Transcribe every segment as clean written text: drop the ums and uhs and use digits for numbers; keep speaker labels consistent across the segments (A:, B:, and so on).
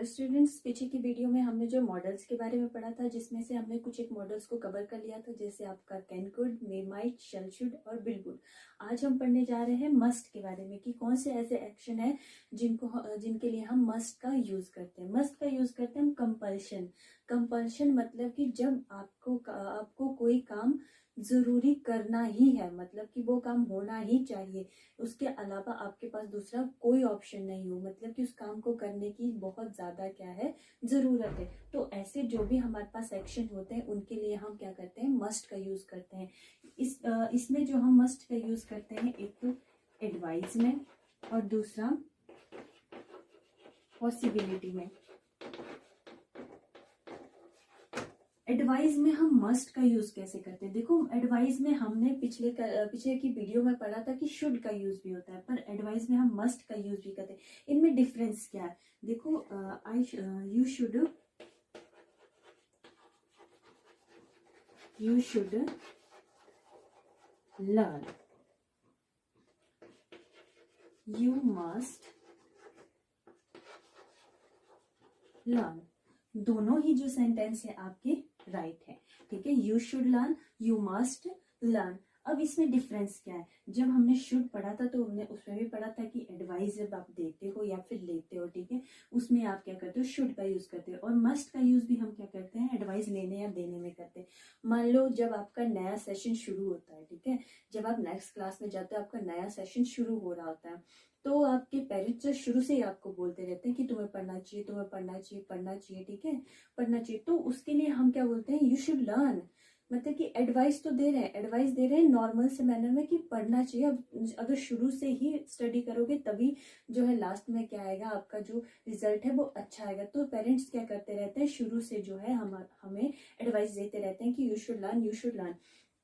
A: Students, पीछे की video में हमने जो मॉडल्स के बारे में पढ़ा था, जिसमें से हमने कुछ एक मॉडल्स को कवर कर लिया था, जैसे आपका can could, may might, shall should और विल वुड। आज हम पढ़ने जा रहे हैं मस्ट के बारे में कि कौन से ऐसे एक्शन है जिनके लिए हम मस्ट का यूज करते हैं। मस्ट का यूज करते हैं हम कंपल्शन। कंपल्शन मतलब कि जब आपको कोई काम जरूरी करना ही है, मतलब कि वो काम होना ही चाहिए, उसके अलावा आपके पास दूसरा कोई ऑप्शन नहीं हो, मतलब कि उस काम को करने की बहुत ज्यादा क्या है, जरूरत है। तो ऐसे जो भी हमारे पास एक्शन होते हैं उनके लिए हम क्या करते हैं, मस्ट का यूज करते हैं। इसमें जो हम मस्ट का यूज करते हैं, एक तो एडवाइस में और दूसरा पॉसिबिलिटी में। एडवाइस में हम मस्ट का यूज कैसे करते हैं? देखो, एडवाइस में हमने पिछले की वीडियो में पढ़ा था कि शुड का यूज भी होता है, पर एडवाइस में हम मस्ट का यूज भी करते हैं। इनमें डिफरेंस क्या है? देखो, you should learn, you must learn, दोनों ही जो सेंटेंस है आपके राइट है। ठीक है, you should learn, you must learn. अब इसमें डिफरेंस क्या है? जब हमने शुड पढ़ा था तो हमने उसमें भी पढ़ा था कि एडवाइस जब आप देते हो या फिर लेते हो, ठीक है, उसमें आप क्या करते हो, शुड का यूज करते हो। और मस्ट का यूज भी हम क्या करते हैं, एडवाइस लेने या देने में करते हैं। मान लो जब आपका नया सेशन शुरू होता है, ठीक है, जब आप नेक्स्ट क्लास में जाते हो, आपका नया सेशन शुरू हो रहा होता है, तो आपके पेरेंट्स जो शुरू से ही आपको बोलते रहते हैं कि तुम्हें पढ़ना चाहिए, तुम्हें पढ़ना चाहिए, पढ़ना चाहिए, ठीक है, पढ़ना चाहिए। तो उसके लिए हम क्या बोलते हैं, यू शुड लर्न। मतलब कि एडवाइस तो दे रहे हैं, एडवाइस दे रहे हैं नॉर्मल से मैनर में कि पढ़ना चाहिए। अब अगर शुरू से ही स्टडी करोगे तभी जो है लास्ट में क्या आएगा, आपका जो रिजल्ट है वो अच्छा आएगा। तो पेरेंट्स क्या करते रहते हैं, शुरू से जो है हमें एडवाइस देते रहते हैं कि you should learn, you should learn.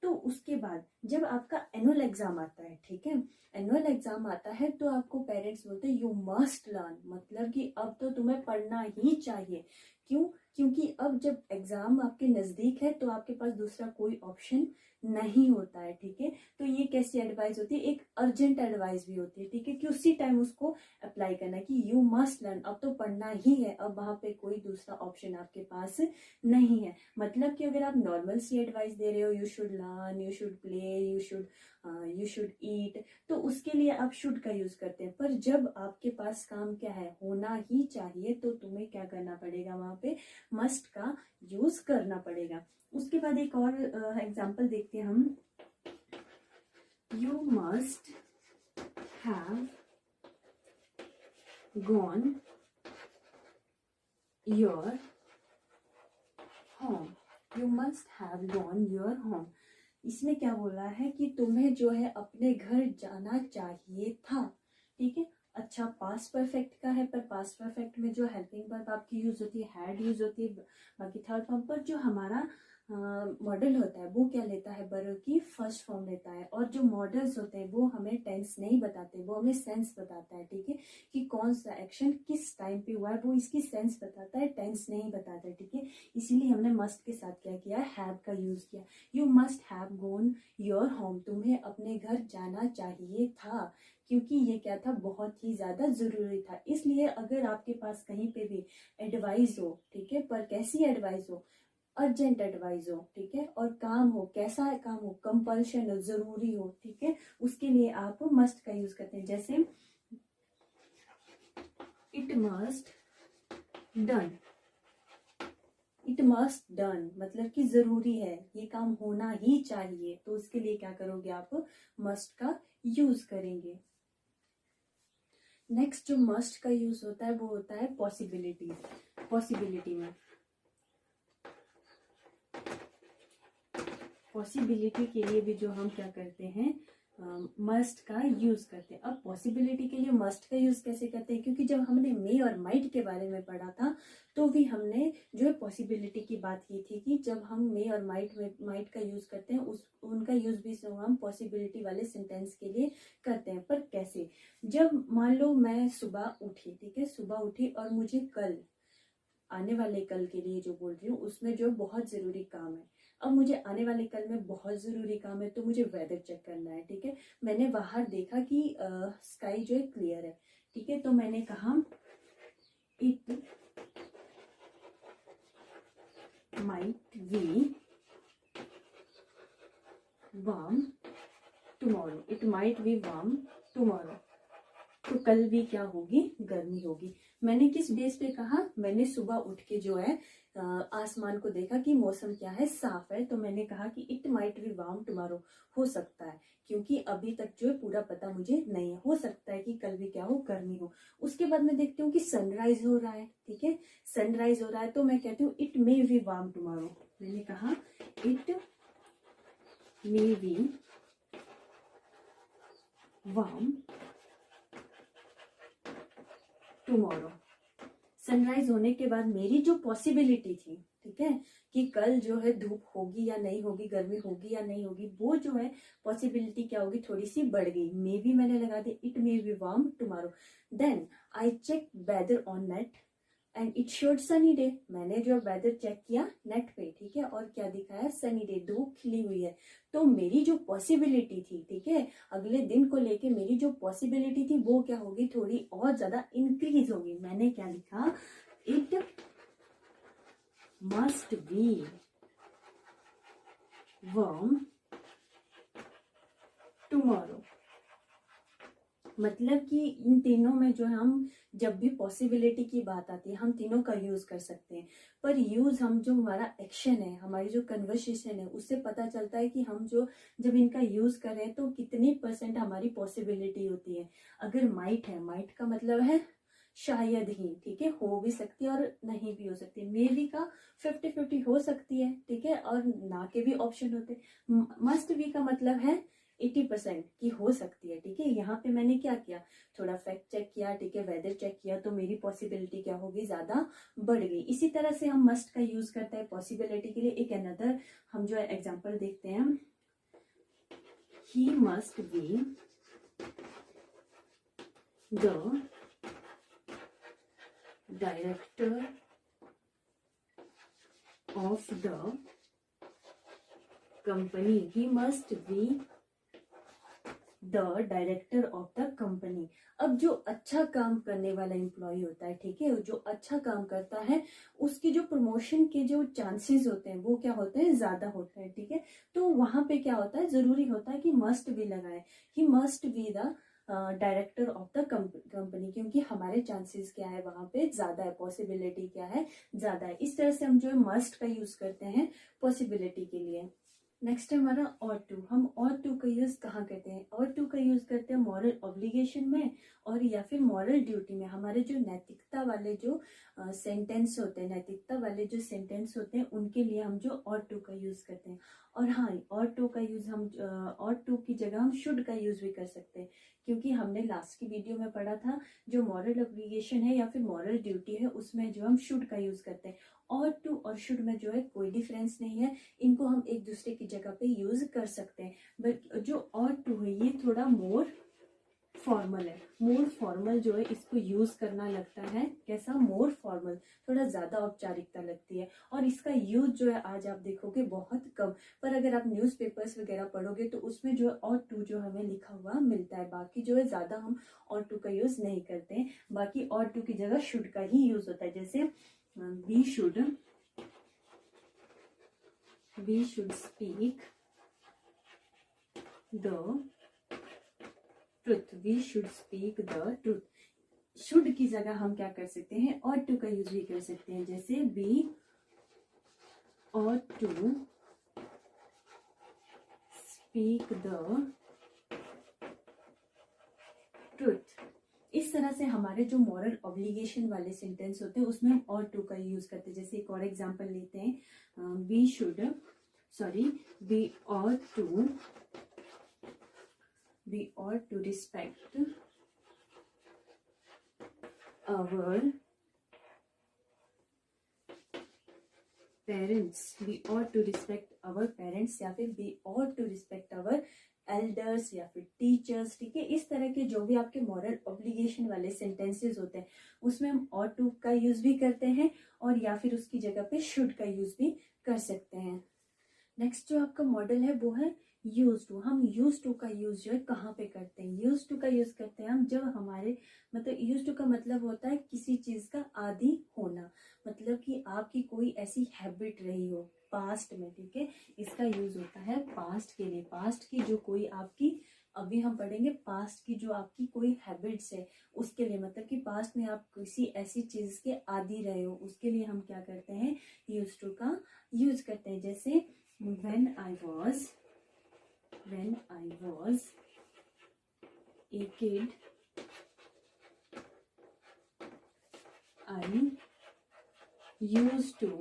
A: तो उसके बाद जब आपका एनुअल एग्जाम आता है, ठीक है, एनुअल एग्जाम आता है तो आपको पेरेंट्स बोलते हैं यू मस्ट लर्न, मतलब कि अब तो तुम्हें पढ़ना ही चाहिए। क्यों? क्योंकि अब जब एग्जाम आपके नजदीक है तो आपके पास दूसरा कोई ऑप्शन नहीं होता है। ठीक है, तो ये कैसी एडवाइस होती है, एक अर्जेंट एडवाइस भी होती है, ठीक है, कि उसी टाइम उसको अप्लाई करना कि यू मस्ट लर्न, अब तो पढ़ना ही है, अब वहां पे कोई दूसरा ऑप्शन आपके पास नहीं है। मतलब कि अगर आप नॉर्मल सी एडवाइस दे रहे हो, you should learn, you should play, you should eat, तो उसके लिए आप शुड का यूज करते हैं। पर जब आपके पास काम क्या है, होना ही चाहिए, तो तुम्हें क्या करना पड़ेगा, वहां पे मस्ट का यूज करना पड़ेगा। उसके बाद एक और एग्जाम्पल देखते हैं हम। You must have gone your home, you must have gone your home. इसमें क्या बोला है कि तुम्हें जो है अपने घर जाना चाहिए था। ठीक है, अच्छा, पास्ट परफेक्ट का है, पर पास्ट परफेक्ट में जो हेल्पिंग वर्ब आपकी यूज होती है, हैड यूज होती है। बाकी थर्ड फॉर्म पर जो हमारा मॉडल होता है वो क्या लेता है, वर्ब की फर्स्ट फॉर्म लेता है। और जो मॉडल्स होते हैं वो हमें टेंस नहीं बताते, वो हमें सेंस बताता है। ठीक है, कि कौन सा एक्शन किस टाइम पे हुआ है, वो इसकी सेंस बताता है, टेंस नहीं बताता है। ठीक है, इसीलिए हमने मस्ट के साथ क्या किया, हैव का यूज किया। You must have gone your home, तुम्हें अपने घर जाना चाहिए था, क्योंकि ये क्या था, बहुत ही ज्यादा जरूरी था। इसलिए अगर आपके पास कहीं पे भी एडवाइस हो, ठीक है, पर कैसी एडवाइस हो, अर्जेंट एडवाइस हो, ठीक है, और काम हो, कैसा काम हो, कंपल्शन हो, जरूरी हो, ठीक है, उसके लिए आप मस्ट का यूज करते हैं। जैसे it must done, it must done मतलब कि जरूरी है, ये काम होना ही चाहिए, तो उसके लिए क्या करोगे, आप मस्ट का यूज करेंगे। नेक्स्ट जो मस्ट का यूज होता है वो होता है पॉसिबिलिटी। पॉसिबिलिटी में, पॉसिबिलिटी के लिए भी जो हम क्या करते हैं, मस्ट का यूज करते हैं। अब पॉसिबिलिटी के लिए मस्ट का यूज कैसे करते हैं, क्योंकि जब हमने मे और माइट के बारे में पढ़ा था तो भी हमने जो है पॉसिबिलिटी की बात की थी कि जब हम मे और माइट का यूज करते हैं, उनका यूज भी हम पॉसिबिलिटी वाले सेंटेंस के लिए करते हैं। पर कैसे? जब मान लो मैं सुबह उठी, ठीक है, सुबह उठी और मुझे कल, आने वाले कल के लिए जो बोल रही हूँ, उसमें जो बहुत जरूरी काम है। अब मुझे आने वाले कल में बहुत जरूरी काम है, तो मुझे वेदर चेक करना है। ठीक है, मैंने बाहर देखा कि स्काई जो है क्लियर है। ठीक है, तो मैंने कहा it might we warm tomorrow, it might be warm tomorrow, तो कल भी क्या होगी, गर्मी होगी। मैंने किस बेस पे कहा, मैंने सुबह उठ के जो है आसमान को देखा कि मौसम क्या है, साफ है, तो मैंने कहा कि it might be warm tomorrow, हो सकता है, क्योंकि अभी तक जो है पूरा पता मुझे नहीं है, हो सकता है कि कल भी क्या हो, गर्मी हो। उसके बाद मैं देखती हूँ कि सनराइज हो रहा है, ठीक है, सनराइज हो रहा है, तो मैं कहती हूँ it may be warm tomorrow. मैंने कहा it may be warm tomorrow. Sunrise होने के बाद मेरी जो पॉसिबिलिटी थी, ठीक है, कि कल जो है धूप होगी या नहीं होगी, गर्मी होगी या नहीं होगी, वो जो है पॉसिबिलिटी क्या होगी, थोड़ी सी बढ़ गई। मे बी मैंने लगा दी it may be warm tomorrow. Then I check weather on net and it showed sunny day. मैंने जो वेदर चेक किया नेट पे, ठीक है, और क्या दिखाया, सनी डे, धूप खिली हुई है। तो मेरी जो पॉसिबिलिटी थी, ठीक है, अगले दिन को लेके मेरी जो पॉसिबिलिटी थी वो क्या होगी, थोड़ी और ज्यादा इंक्रीज होगी। मैंने क्या लिखा, it must be warm tomorrow. मतलब कि इन तीनों में जो है, हम जब भी पॉसिबिलिटी की बात आती है हम तीनों का यूज कर सकते हैं, पर यूज हम जो हमारा एक्शन है, हमारी जो कन्वर्सेशन है, उससे पता चलता है कि हम जो जब इनका यूज कर रहे हैं तो कितनी % हमारी पॉसिबिलिटी होती है। अगर माइट है, माइट का मतलब है शायद ही, ठीक है, हो भी सकती है और नहीं भी हो सकती है। मे बी का 50-50 हो सकती है, ठीक है, और ना के भी ऑप्शन होते। मस्ट बी का मतलब है 80% की हो सकती है, ठीक है। यहाँ पे मैंने क्या किया, थोड़ा फैक्ट चेक किया, ठीक है, वेदर चेक किया, तो मेरी पॉसिबिलिटी क्या होगी, ज्यादा बढ़ गई। इसी तरह से हम मस्ट का यूज करते हैं पॉसिबिलिटी के लिए। एक अनदर हम जो है एग्जांपल देखते हैं, he must be the director of the company, he must be the director of the company. अब जो अच्छा काम करने वाला एम्प्लॉय होता है, ठीक है, जो अच्छा काम करता है उसकी जो प्रमोशन के जो चांसेस होते हैं वो क्या होते हैं, ज्यादा होते हैं, ठीक है। तो वहां पे क्या होता है, जरूरी होता है कि मस्ट भी लगाए, he must be the director of the company, क्योंकि हमारे चांसेस क्या है, वहां पे ज्यादा है, पॉसिबिलिटी क्या है, ज्यादा है। इस तरह से हम जो है मस्ट का यूज करते हैं पॉसिबिलिटी के लिए। नेक्स्ट है हमारा और टू। हम और टू का यूज कहाँ करते हैं, और टू का यूज करते हैं मॉरल ऑब्लिगेशन में और या फिर मॉरल ड्यूटी में। हमारे जो नैतिकता वाले जो सेंटेंस होते हैं, नैतिकता वाले जो सेंटेंस होते हैं, उनके लिए हम जो और टू का यूज करते हैं। और हाँ, और टू का यूज हम और टू की जगह हम शुड का यूज भी कर सकते हैं, क्योंकि हमने लास्ट की वीडियो में पढ़ा था जो मॉरल ऑब्लिगेशन है या फिर मॉरल ड्यूटी है उसमें जो हम शुड का यूज करते हैं। और टू और शुड में जो है कोई डिफरेंस नहीं है, इनको हम एक दूसरे की जगह पे यूज कर सकते हैं। बट जो और टू है ये थोड़ा मोर फॉर्मल है, मोर फॉर्मल जो है इसको यूज करना लगता है, कैसा, मोर फॉर्मल, थोड़ा ज्यादा औपचारिकता लगती है। और इसका यूज जो है आज आप देखोगे बहुत कम, पर अगर आप न्यूज़पेपर्स वगैरह पढ़ोगे तो उसमें जो है और टू जो हमें लिखा हुआ मिलता है। बाकी जो है ज्यादा हम और टू का यूज नहीं करते हैं, बाकी और टू की जगह शुड का ही यूज होता है। जैसे we should speak the truth, we should speak the truth। Should की जगह हम क्या कर सकते हैं, और टू का यूज भी कर सकते हैं। जैसे we ought to speak the truth। इस तरह से हमारे जो मॉरल ऑब्लिगेशन वाले सेंटेंस होते हैं उसमें हम और टू का यूज करते हैं। जैसे एक और एग्जांपल लेते हैं, we ought to respect our parents, we ought to respect our parents, या फिर we ought to respect our elders या फिर टीचर्स, ठीक है। इस तरह के जो भी आपके मॉरल ऑब्लिगेशन वाले सेंटेंसेस होते हैं उसमें हम और टू का यूज भी करते हैं और या फिर उसकी जगह पे शुड का यूज भी कर सकते हैं। नेक्स्ट जो आपका मॉडल है वो है यूज टू, हम यूज टू का यूज जो है कहाँ पे करते हैं? यूज टू का यूज करते हैं हम जब हमारे मतलब यूज टू का मतलब होता है किसी चीज का आदी होना, मतलब कि आपकी कोई ऐसी हैबिट रही हो पास्ट में, ठीक है, इसका यूज होता है पास्ट के लिए। पास्ट की जो कोई आपकी, अभी हम पढ़ेंगे पास्ट की जो आपकी कोई हैबिट्स है उसके लिए, मतलब कि पास्ट में आप किसी ऐसी चीज के आदी रहे हो, उसके लिए हम क्या करते हैं? यूज टू का यूज करते हैं। जैसे when I was a kid, I used to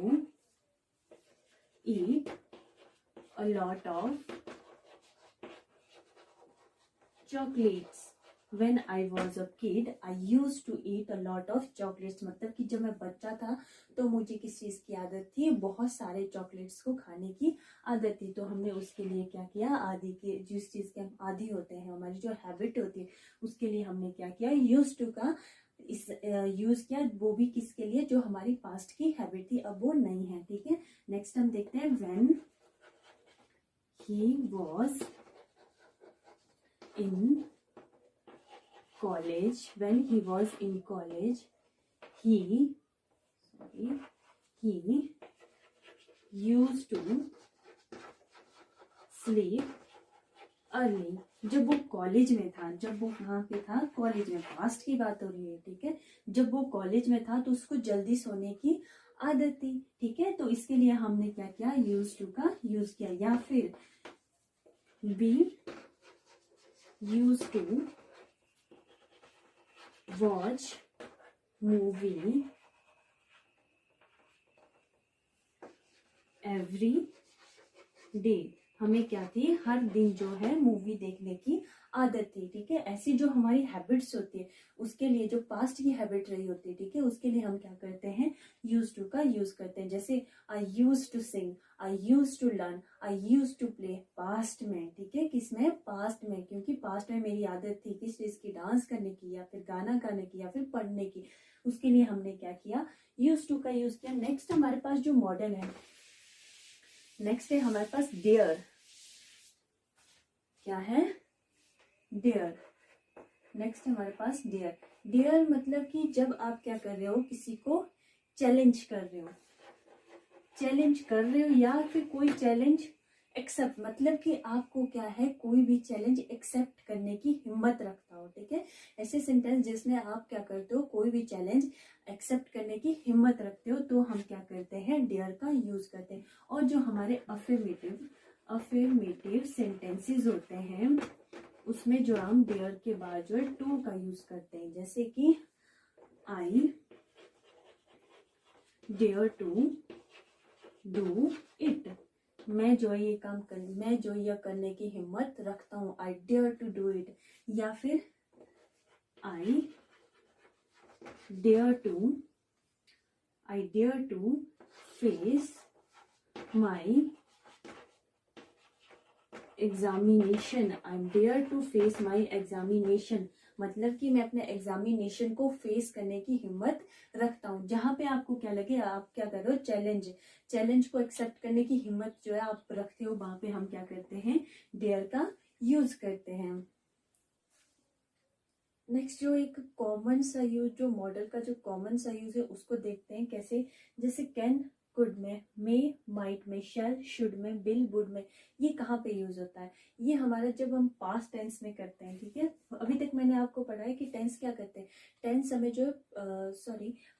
A: eat a lot of chocolates. When I was a kid, I used to eat a lot of chocolates. मतलब कि जब मैं बच्चा था तो मुझे किस चीज की आदत थी? बहुत सारे चॉकलेट्स को खाने की आदत थी। तो हमने उसके लिए क्या किया? आदि के, जिस चीज के हम आदि होते हैं, हमारी जो हैबिट होती है, उसके लिए हमने क्या किया? यूज टू का इस यूज किया। वो भी किसके लिए? जो हमारी पास्ट की हैबिट थी, अब वो नहीं है, ठीक है। नेक्स्ट हम देखते हैं when he was in college, when he was in college, he used to sleep early. जब वो कॉलेज में था, जब वो कहाँ पे था? कॉलेज में, पास्ट की बात हो रही है, ठीक है। जब वो कॉलेज में था तो उसको जल्दी सोने की आदत थी, ठीक है। तो इसके लिए हमने क्या किया? यूज टू का यूज किया। या फिर we used to watch movie every day. हमें क्या थी? हर दिन जो है मूवी देखने की आदत थी, ठीक है। ऐसी जो हमारी हैबिट्स होती है उसके लिए, जो पास्ट की हैबिट रही होती है, ठीक है, उसके लिए हम क्या करते हैं? यूज टू का यूज करते हैं। जैसे I use to sing, I use to learn, I use to play, past में, ठीक है। किसमें? पास्ट में, क्योंकि पास्ट में मेरी आदत थी किस चीज की? डांस करने की, या फिर गाना गाने की, या फिर पढ़ने की। उसके लिए हमने क्या किया? यूज टू का यूज किया। नेक्स्ट हमारे पास जो मॉडल है, नेक्स्ट है हमारे पास डेयर। क्या है? डेयर। नेक्स्ट हमारे पास डेयर। डेयर मतलब कि जब आप क्या कर रहे हो? किसी को चैलेंज कर रहे हो, चैलेंज कर रहे हो, या फिर कोई चैलेंज एक्सेप्ट, मतलब कि आपको क्या है? कोई भी चैलेंज एक्सेप्ट करने की हिम्मत रखता हो, ठीक है। ऐसे सेंटेंस जिसमें आप क्या करते हो? कोई भी चैलेंज एक्सेप्ट करने की हिम्मत रखते हो, तो हम क्या करते हैं? डेयर का यूज करते हैं। और जो हमारे अफर्मेटिव सेंटेंसेस होते हैं उसमें जो हम डेयर के बाद जो है टू का यूज करते हैं। जैसे कि I dare to do it, मैं जो ये काम कर, मैं जो यह करने की हिम्मत रखता हूँ, I dare to do it. या फिर I dare to face my examination, I dare to face my examination, मतलब कि मैं अपने एग्जामिनेशन को फेस करने की हिम्मत रखता हूँ। जहां पे आपको क्या लगे, आप क्या कर रहे हो? चैलेंज को एक्सेप्ट करने की हिम्मत जो है आप रखते हो, वहां पे हम क्या करते हैं? डेयर का यूज करते हैं। नेक्स्ट जो एक कॉमन सा यूज, जो मॉडल का जो कॉमन सा यूज है उसको देखते हैं कैसे। जैसे कैन, कुड में, मे, माइट में, शैल, शुड में, विल, वुड में, ये कहाँ पे यूज होता है? ये हमारा जब हम पास्ट टेंस में करते हैं, ठीक है। अभी तक मैंने आपको पढ़ा है कि टेंस क्या करते हैं? टेंस हमें जो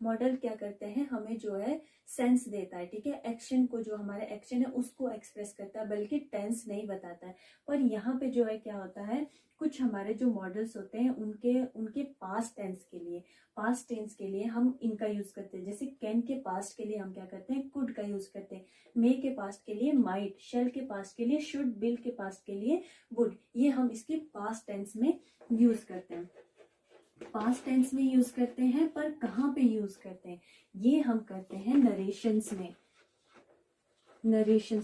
A: मॉडल क्या करते हैं? हमें जो है सेंस देता है, ठीक है। एक्शन को, जो हमारा एक्शन है उसको एक्सप्रेस करता है, बल्कि टेंस नहीं बताता है। पर यहाँ पे जो है क्या होता है? कुछ हमारे जो मॉडल्स होते हैं उनके पास्ट टेंस के लिए हम इनका यूज करते हैं। जैसे कैन के पास्ट के लिए हम क्या करते हैं? कुड का यूज करते हैं। मे के पास्ट के लिए माइट, शेल के पास्ट के लिए शुड, विल के पास्ट के लिए वुड। ये हम इसके पास्ट टेंस में यूज करते हैं, पास्ट टेंस में यूज करते हैं। पर कहाँ पे यूज करते हैं? ये हम करते हैं नरेशंस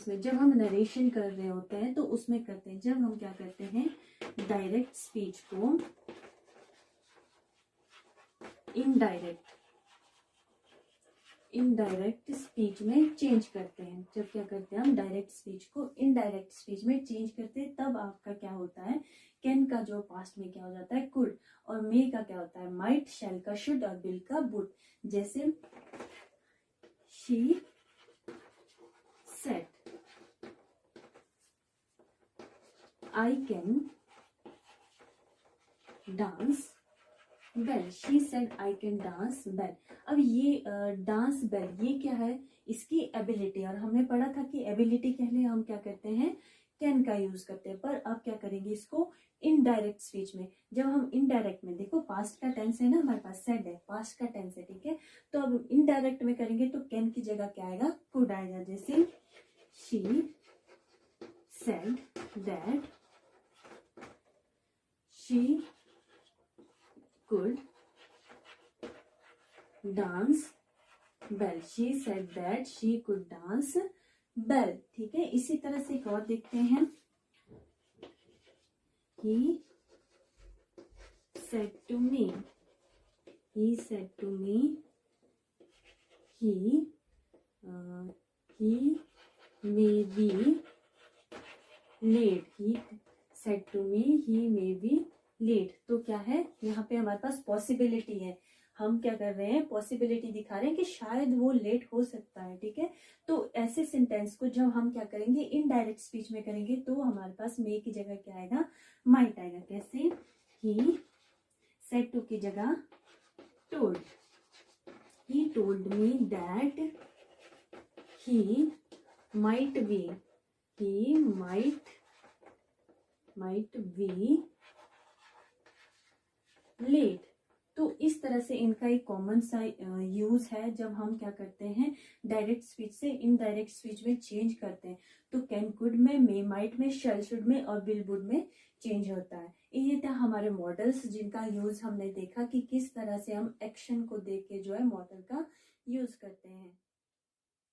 A: में। जब हम नरेशन कर रहे होते हैं तो उसमें करते हैं। जब हम क्या करते हैं? डायरेक्ट स्पीच को इनडायरेक्ट इनडायरेक्ट स्पीच में चेंज करते हैं। जब क्या करते हैं हम डायरेक्ट स्पीच को इनडायरेक्ट स्पीच में चेंज करते हैं, तब आपका क्या होता है, कैन का जो पास्ट में क्या हो जाता है कुड, और मे का क्या होता है माइट, शैल का शुड और विल का वुड। जैसे she said I can dance well, she said I can dance well. अब ये डांस बेल ये क्या है, इसकी एबिलिटी, और हमने पढ़ा था कि एबिलिटी के लिए हम क्या करते हैं कैन का यूज करते हैं। पर अब क्या करेंगे इसको इनडायरेक्ट स्पीच में। जब हम इनडायरेक्ट में, देखो पास्ट का टेंस है ना हमारे पास, सेड है पास्ट का टेंस है, ठीक है। तो अब इनडायरेक्ट में करेंगे तो कैन की जगह क्या आएगा कुड आएगा। जैसे she said that she could dance bell, she said that she could dance bell, ठीक है। इसी तरह से एक और देखते हैं, he said to me, he said to me, he may be late, he said to me he may be late. तो क्या है यहाँ पे हमारे पास पॉसिबिलिटी है, हम क्या कर रहे हैं पॉसिबिलिटी दिखा रहे हैं कि शायद वो लेट हो सकता है, ठीक है। तो ऐसे सेंटेंस को जब हम क्या करेंगे इनडायरेक्ट स्पीच में करेंगे तो हमारे पास मे की जगह क्या आएगा माइट आएगा। कैसे, ही सेड टू की जगह told, he told me that he might be, he might be late. तो इस तरह से इनका एक कॉमन सा यूज है जब हम क्या करते हैं डायरेक्ट स्पीच से इनडायरेक्ट स्पीच में चेंज करते हैं। तो कैन कुड में, मे माइट में, शैल शुड में और विल वुड में चेंज होता है। ये था हमारे मॉडल्स जिनका यूज हमने देखा कि किस तरह से हम एक्शन को देख के जो है मॉडल का